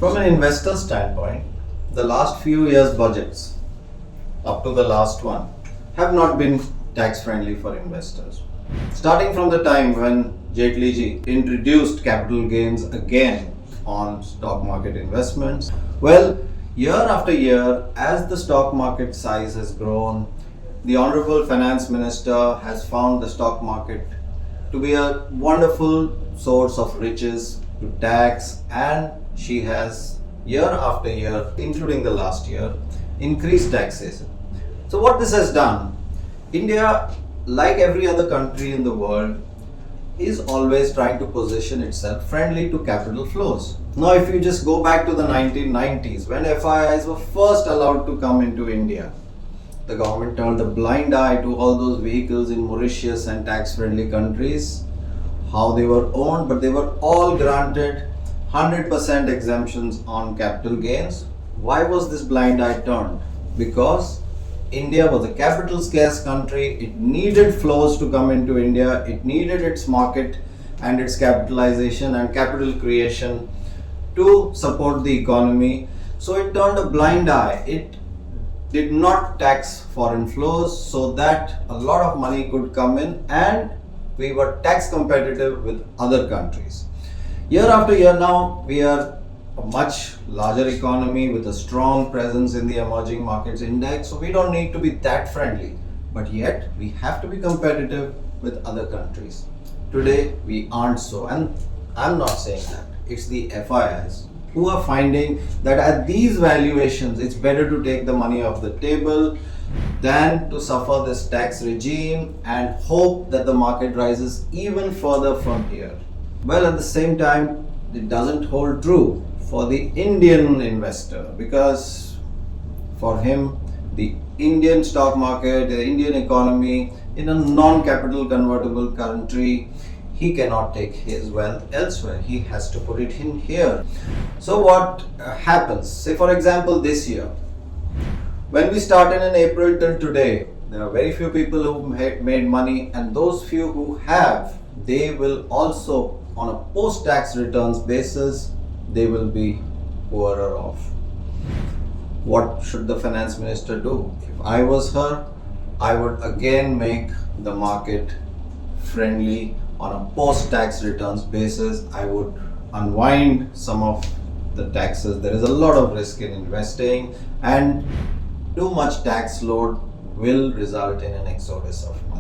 From an investor standpoint, the last few years' budgets, up to the last one, have not been tax friendly for investors. Starting from the time when Jaitley ji introduced capital gains again on stock market investments, well, year after year, as the stock market size has grown, the Honorable Finance Minister has found the stock market to be a wonderful source of riches to tax, and she has year after year, including the last year, increased taxation. So what this has done, India, like every other country in the world, is always trying to position itself friendly to capital flows. Now, if you just go back to the 1990s, when FIIs were first allowed to come into India, the government turned a blind eye to all those vehicles in Mauritius and tax-friendly countries, how they were owned, but they were all granted 100% exemptions on capital gains. Why was this blind eye turned? Because India was a capital scarce country. It needed flows to come into India. It needed its market and its capitalization and capital creation to support the economy. So it turned a blind eye. It did not tax foreign flows so that a lot of money could come in and we were tax competitive with other countries. Year after year now, we are a much larger economy with a strong presence in the emerging markets index, so we don't need to be that friendly, but yet we have to be competitive with other countries. Today we aren't so, and I'm not saying that, it's the FIIs who are finding that at these valuations it's better to take the money off the table than to suffer this tax regime and hope that the market rises even further from here. Well, at the same time, it doesn't hold true for the Indian investor, because for him, the Indian stock market, the Indian economy, in a non-capital convertible country, he cannot take his wealth elsewhere. He has to put it in here. So what happens? Say for example, this year, when we started in April till today, there are very few people who made money, and those few who have, they will also, on a post-tax returns basis, they will be poorer off. What should the finance minister do? If I was her, I would again make the market friendly on a post-tax returns basis. I would unwind some of the taxes. There is a lot of risk in investing, and too much tax load will result in an exodus of money.